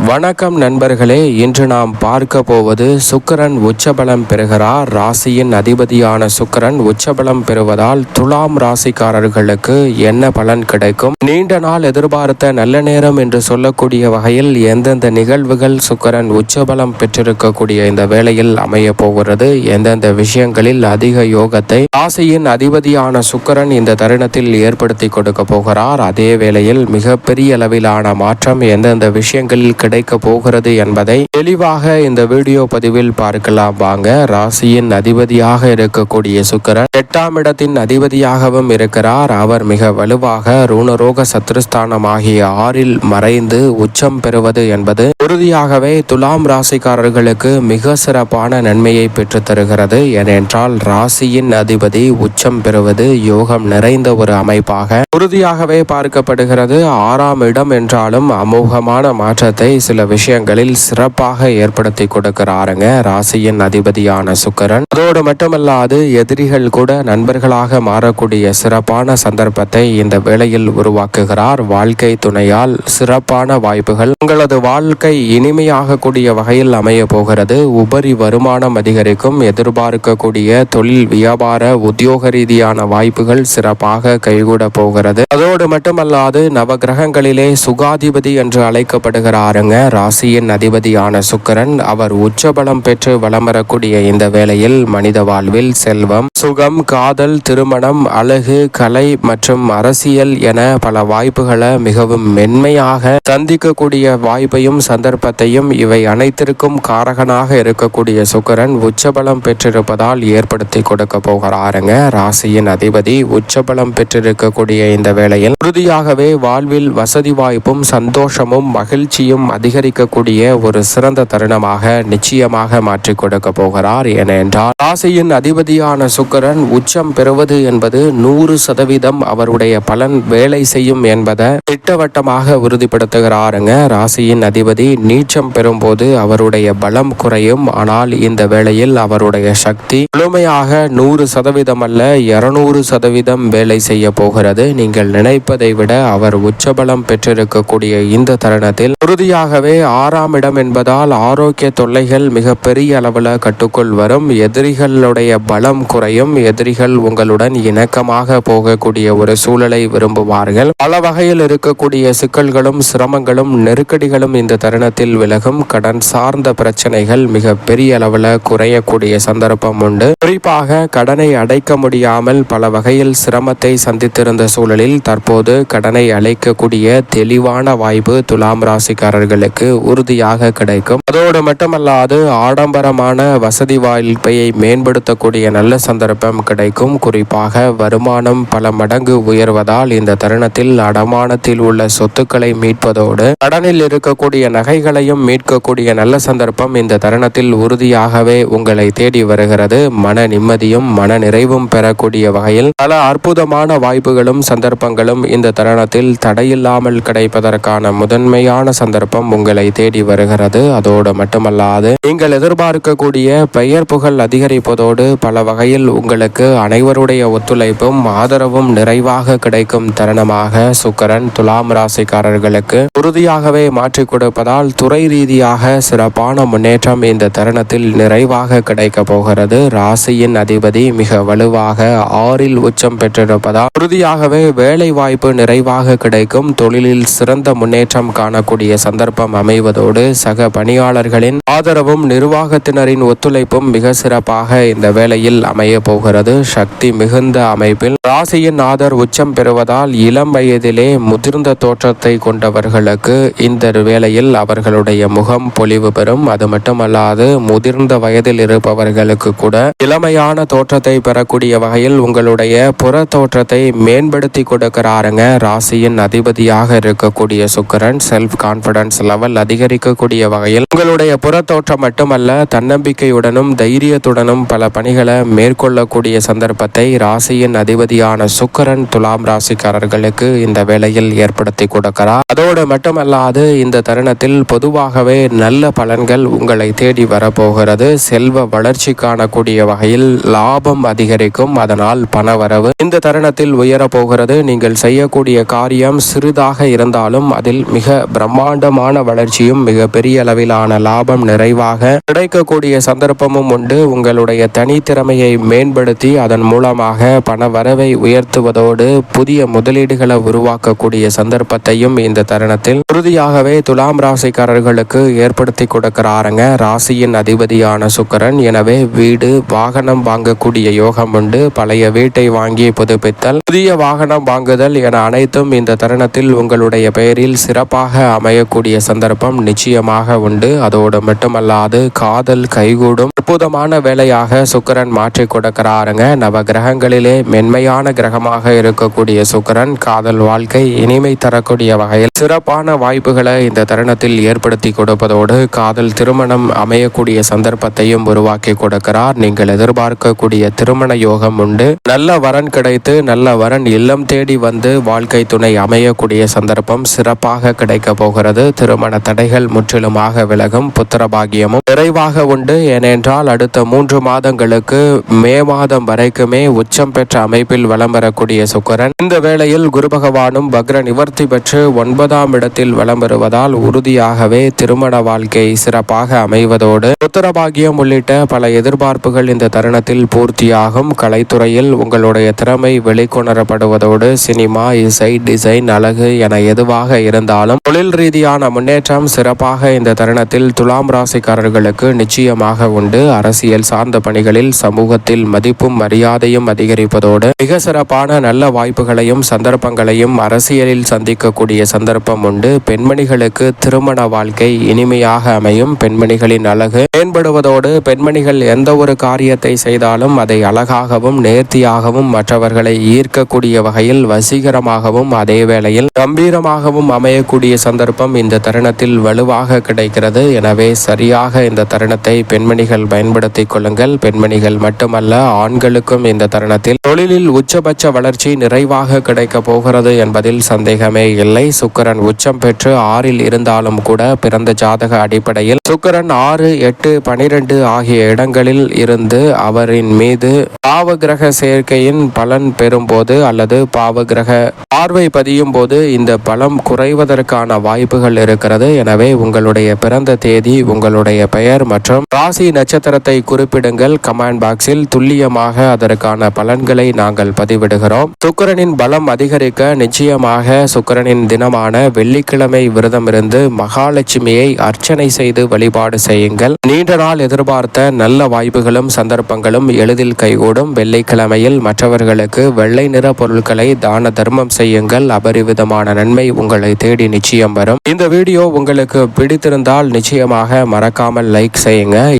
வணக்கம் நண்பர்களே, இன்று நாம் பார்க்க போவது சுக்கிரன் உச்சபலம் பெறுகிறார். ராசியின் அதிபதியான சுக்கிரன் உச்சபலம் பெறுவதால் துலாம் ராசிக்காரர்களுக்கு என்ன பலன் கிடைக்கும், நீண்ட நாள் எதிர்பார்த்த நல்ல நேரம் என்று சொல்லக்கூடிய வகையில் எந்தெந்த நிகழ்வுகள் சுக்கிரன் உச்சபலம் பெற்றிருக்கக்கூடிய இந்த வேளையில் அமைய போகிறது, எந்தெந்த விஷயங்களில் அதிக யோகத்தை ராசியின் அதிபதியான சுக்கிரன் இந்த தருணத்தில் ஏற்படுத்தி கொடுக்க போகிறார், அதே வேளையில் மிகப்பெரிய அளவிலான மாற்றம் எந்தெந்த விஷயங்களில் கிடைக்க போகிறது என்பதை தெளிவாக இந்த வீடியோ பதிவில் பார்க்கலாம் வாங்க. ராசியின் அதிபதியாக இருக்கக்கூடிய சுக்கிரன் 8ஆம் இடத்தின் அதிபதியாகவும் இருக்கிறார். அவர் மிக வலுவாக ருணரோக சத்ருஸ்தானமாகிய 6இல் மறைந்து உச்சம் பெறுவது என்பது உறுதியாகவே துலாம் ராசிக்காரர்களுக்கு மிக சிறப்பான நன்மையை பெற்று தருகிறது. ஏனென்றால் ராசியின் அதிபதி உச்சம் பெறுவது யோகம் நிறைந்த ஒரு அமைப்பாக உறுதியாகவே பார்க்கப்படுகிறது. 6ஆம் இடம் என்றாலும் அமோகமான மாற்றத்தை சில விஷயங்களில் சிறப்பாக ஏற்படுத்தி கொடுக்கிறாருங்க ராசியின் அதிபதியான சுக்கிரன். அதோடு மட்டுமல்லாது எதிரிகள் கூட நண்பர்களாக மாறக்கூடிய சிறப்பான சந்தர்ப்பத்தை இந்த வேளையில் உருவாக்குகிறார். வாழ்க்கை துணையால் சிறப்பான வாய்ப்புகள், உங்களது வாழ்க்கை இனிமையாக கூடிய வகையில் அமைய போகிறது. உபரி வருமானம் அதிகரிக்கும். எதிர்பார்க்கக்கூடிய தொழில் வியாபார உத்தியோக ரீதியான வாய்ப்புகள் சிறப்பாக கைகூட போகிறது. அதோடு மட்டுமல்லாது நவகிரகங்களிலே சுகாதிபதி என்று அழைக்கப்படுகிறாருங்க ராசியின் அதிபதியான சுக்கிரன். அவர் உச்சபலம் பெற்று வலம் வரக்கூடிய இந்த வேளையில் மனித வாழ்வில் செல்வம், சுகம், காதல், திருமணம், அழகு, கலை மற்றும் அரசியல் என பல வாய்ப்புகளை மிகவும் மென்மையாக சந்திக்கக்கூடிய வாய்ப்பையும் சந்தர்ப்பத்தையும் இவை அனைத்திற்கும் காரகனாக இருக்கக்கூடிய சுக்கிரன் உச்சபலம் பெற்றிருப்பதால் ஏற்படுத்தி கொடுக்க போகிறாருங்க. ராசியின் அதிபதி உச்சபலம் பெற்றிருக்கக்கூடிய இந்த வேளையில் உறுதியாகவே வாழ்வில் வசதி வாய்ப்பும் சந்தோஷமும் மகிழ்ச்சியும் அதிகரிக்கக்கூடிய ஒரு சிறந்த தருணமாக நிச்சயமாக மாற்றி கொடுக்க போகிறார். ஏனென்றால் ராசியின் அதிபதியான சுக்கிரன் உச்சம் பெறுவது என்பது 100% அவருடைய பலன் வேலை செய்யும் என்பதை திட்டவட்டமாக உறுதிப்படுத்துகிறாருங்க. ராசியின் அதிபதி நீச்சம் பெறும்போது அவருடைய பலம் குறையும். ஆனால் இந்த வேளையில் அவருடைய சக்தி முழுமையாக 100% அல்ல 200% வேலை செய்ய போகிறது. நீங்கள் நினைப்பதை விட அவர் உச்சபலம் பெற்றிருக்கக்கூடிய இந்த தருணத்தில் உறுதியாகவே 6ஆம் இடம் என்பதால் ஆரோக்கிய தொல்லைகள் மிக பெரிய அளவில் கட்டுக்குள் வரும். எதிரிகளுடைய பலம் குறையும். எதிரிகள் உங்களுடன் இணக்கமாக போகக்கூடிய ஒரு சூழலை விரும்புவார்கள். பல வகையில் இருக்கக்கூடிய சிக்கல்களும் சிரமங்களும் நெருக்கடிகளும் இந்த தருணத்தில் விலகும். கடன் சார்ந்த பிரச்சனைகள் மிக பெரிய அளவில் குறையக்கூடிய சந்தர்ப்பம் உண்டு. குறிப்பாக கடனை அடைக்க முடியாமல் பல வகையில் சிரமத்தை சந்தித்திருந்த சூழலில் தற்போது கடனை அழைக்கக்கூடிய தெளிவான வாய்ப்பு துலாம் ராசிக்காரர்களுக்கு உறுதியாக கிடைக்கும். அதோடு மட்டுமல்லாது ஆடம்பரமான வசதி வாய்ப்பையை மேம்படுத்தக்கூடிய நல்ல சந்தர்ப்பம் கிடைக்கும். குறிப்பாக வருமானம் பல மடங்கு உயர்வதால் இந்த தருணத்தில் அடமானத்தில் உள்ள சொத்துக்களை மீட்பதோடு கடனில் இருக்கக்கூடிய நகைகளையும் மீட்கக்கூடிய நல்ல சந்தர்ப்பம் இந்த தருணத்தில் உறுதியாகவே உங்களை தேடி வருகிறது. மன நிம்மதியும் மன நிறைவும் பெறக்கூடிய வகையில் பல அற்புதமான வாய்ப்புகளும் சந்தர்ப்பங்களும் இந்த தருணத்தில் தடையில்லாமல் கிடைப்பதற்கான முதன்மையான சந்தர்ப்பம் உங்களை தேடி வருகிறது. அதோடு மட்டுமல்லாது நீங்கள் எதிர்பார்க்கக்கூடிய பெயர் புகழ் அதிகரிப்பதோடு பல வகையில் உங்களுக்கு அனைவருடைய ஒத்துழைப்பும் ஆதரவும் நிறைவாக கிடைக்கும் தருணமாக சுக்கிரன் துலாம் ராசிக்காரர்களுக்கு உறுதியாகவே மாற்றி கொடுப்பதால் துறை ரீதியாக சிறப்பான முன்னேற்றம் இந்த தருணத்தில் நிறைவாக கிடைக்க போகிறது. ராசியின் அதிபதி மிக வலுவாக 6இல் உச்சம் பெற்றிருப்பதால் உறுதியாகவே வேலை வாய்ப்பு நிறைவாக கிடைக்கும். தொழிலில் சிறந்த முன்னேற்றம் காணக்கூடிய சந்தர்ப்பம் அமைவதோடு சக பணியாளர்களின் ஆதரவும் நிர்வாகத்தினரின் ஒத்துழைப்பும் மிக சிறப்பாக இந்த வேளையில் அமைய போகிறது. சக்தி மிகுந்த அமைப்பில் ராசியின் ஆதர் உச்சம் பெறுவதால் இளம் வயதிலே முதிர்ந்த தோற்றத்தை கொண்டவர்களுக்கு இந்த வேளையில் அவர்களுடைய முகம் பொலிவு பெறும். அது மட்டுமல்லாது முதிர்ந்த வயதில் இருப்பவர்களுக்கு கூட இளமையான தோற்றத்தை பெறக்கூடிய வகையில் உங்களுடைய புற தோற்றத்தை மேம்படுத்தி கொடுக்கிறாருங்க ராசியின் அதிபதியாக இருக்கக்கூடிய சுக்கிரன். செல்ஃப் கான்பிடன்ஸ் லெவல் அதிகரிக்கக்கூடிய வகையில் உங்களுடைய புறத்தோற்றம் மட்டுமல்ல தன்னம்பிக்கையுடனும் தைரியத்துடனும் பல பணிகளை மேற்கொள்ளக்கூடிய சந்தர்ப்பத்தை ராசியின் அதிபதியான சுக்கிரன் துலாம் ராசிக்காரர்களுக்கு இந்த வேளையில் ஏற்படுத்தி கொடுக்கிறார். அதோடு மட்டுமல்லாது இந்த தருணத்தில் தருணத்தில் பொதுவாகவே நல்ல பலன்கள் உங்களை தேடி வரப்போகிறது. செல்வ வளர்ச்சி காணக்கூடிய வகையில் லாபம் அதிகரிக்கும். அதனால் பணவரவு இந்த தருணத்தில் உயரப்போகிறது. நீங்கள் செய்யக்கூடிய காரியம் சிறிதாக இருந்தாலும் அதில் மிக பிரம்மாண்டமான வளர்ச்சியும் மிக பெரிய அளவிலான லாபம் நிறைவாக கிடைக்கக்கூடிய சந்தர்ப்பமும் உண்டு. உங்களுடைய தனித்திறமையை மேம்படுத்தி அதன் மூலமாக பண வரவை உயர்த்துவதோடு புதிய முதலீடுகளை உருவாக்கக்கூடிய சந்தர்ப்பத்தையும் இந்த தருணத்தில் உறுதியாகவே துலாம் ராசிக்காரர்களுக்கு ஏற்படுத்தி கொடுக்கிறாருங்க ராசியின் அதிபதியான சுக்கிரன். எனவே வீடு வாகனம் வாங்கக்கூடிய யோகம் உண்டு. பழைய வீட்டை வாங்கி புதுப்பித்தல், புதிய வாகனம் வாங்குதல் என அனைத்தும் இந்த தருணத்தில் உங்களுடைய பெயரில் சிறப்பாக அமையக்கூடிய சந்தர்ப்பம் நிச்சயமாக உண்டு. அதோடு மட்டுமல்லாது காதல் கைகூடும் அற்புதமான வேலையாக சுக்கிரன் மாற்றி கொடுக்கிறாருங்க. நவ கிரகங்களிலே மென்மையான கிரகமாக இருக்கக்கூடிய சுக்கிரன் காதல் வாழ்க்கை இனிமை தரக்கூடிய வகையில் சிறப்பான வாய்ப்புகளை இந்த தருணத்தில் ஏற்படுத்தி கொடுப்பதோடு காதல் திருமணம் அமையக்கூடிய சந்தர்ப்பத்தையும் உருவாக்கி கொடுக்கிறார். நீங்கள் எதிர்பார்க்கக்கூடிய திருமண யோகம் உண்டு. நல்ல வரன் கிடைத்து நல்ல வரன் இல்லம் தேடி வந்து வாழ்க்கை துணை அமையக்கூடிய சந்தர்ப்பம் சிறப்பாக கிடைக்க போகிறது. திருமண தடைகள் முற்றிலுமாக விலகும். புத்திர பாகியமும் நிறைவாக உண்டு. ஏனென்றால் அடுத்த 3 மாதங்களுக்கு மே மாதம் வரைக்குமே உச்சம் பெற்ற அமைப்பில் வலம் வரக்கூடிய சுக்கிரன் இந்த வேளையில் குரு பகவானும் வக்ர நிவர்த்தி பெற்று 9ஆம் இடத்தில் வலம் வருவதால் உறுதியாகவே திருமண வாழ்க்கை சிறப்பாக அமைவதோடு புத்திரபாகியம் உள்ளிட்ட பல எதிர்பார்ப்புகள் இந்த தருணத்தில் பூர்த்தியாகும். கலைத்துறையில் உங்களுடைய திறமை வெளிக்கொணரப்படுவதோடு சினிமா, இசை, டிசைன், அழகு என எதுவாக இருந்தாலும் தொழில் ரீதியான முன்னேற்றம் சிறப்பாக இந்த தருணத்தில் துலாம் ராசிக்காரர்களுக்கு நிச்சயமாக உண்டு. அரசியல் சார்ந்த பணிகளில் சமூகத்தில் மதிப்பும் மரியாதையும் அதிகரிப்பதோடு மிக சிறப்பான நல்ல வாய்ப்புகளையும் சந்தர்ப்பங்களையும் அரசியலில் சந்திக்கக்கூடிய சந்தர்ப்பம் உண்டு. பெண்மணிகளுக்கு திருமண வாழ்க்கை இனிமையாக அமையும். பெண்மணிகளின் அழகு மேம்படுவதோடு பெண்மணிகள் எந்த ஒரு காரியத்தை செய்தாலும் அதை அழகாகவும் நேர்த்தியாகவும் மற்றவர்களை ஈர்க்கக்கூடிய வகையில் வசீகரமாகவும் அதே வேளையில் கம்பீரமாகவும் அமையக்கூடிய சந்தர்ப்பம் இந்த தருணத்தில் வலுவாக கிடைக்கிறது. எனவே சரியாக இந்த தருணத்தை பெண்மணிகள் பயன்படுத்திக் கொள்ளுங்கள். பெண்மணிகள் மட்டுமல்ல ஆண்களுக்கும் இந்த தருணத்தில் தொழிலில் உச்சபட்ச வளர்ச்சி நிறைவாக கிடைக்க போகிறது என்பதில் சந்தேகமே இல்லை. சுக்கிரன் உச்சம் பெற்று 6ல் இருந்தாலும் கூட பிறந்த ஜாதக அடிப்படையில் சுக்கிரன் 6, 8, 12 ஆகிய இடங்களில் இருந்து அவரின் மீது பாவ கிரக சேர்க்கையின் பலன் பெறும்போது அல்லது பாவ கிரக பார்வை பதியும் போது இந்த பலம் குறைவதற்கான வாய்ப்புகள் இருக்கிறது. எனவே உங்களுடைய பிறந்த தேதி, உங்களுடைய பெயர் மற்றும் ராசி நட்சத்திரத்தை குறிப்பிடுங்கள். கமெண்ட் பாக்ஸில் துல்லியமாக அதற்கான பலன்களை நாங்கள் பதிவிடுகிறோம். சுக்கிரனின் பலம் அதிகரிக்க நிச்சயமாக சுக்கிரனின் தினமான வெள்ளிக்கிழமை விரதமிருந்து மகாலட்சுமியை அர்ச்சனை செய்து வழிபாடு செய்யுங்கள். நீண்ட நாள் எதிர்பார்த்த நல்ல வாய்ப்புகளும் சந்தர்ப்பங்களும் எளிதில் கைகூடும். வெள்ளிக்கிழமையில் மற்றவர்களுக்கு வெள்ளை நிற பொருட்களை தான தர்மம் செய்யுங்கள். அபரிவிதமான நன்மை உங்களை தேடி நிச்சயம் வரும். இந்த வீடியோ உங்களுக்கு பிடித்திருந்தால் நிச்சயமாக மறக்காமல் லைக் செய்யுங்க.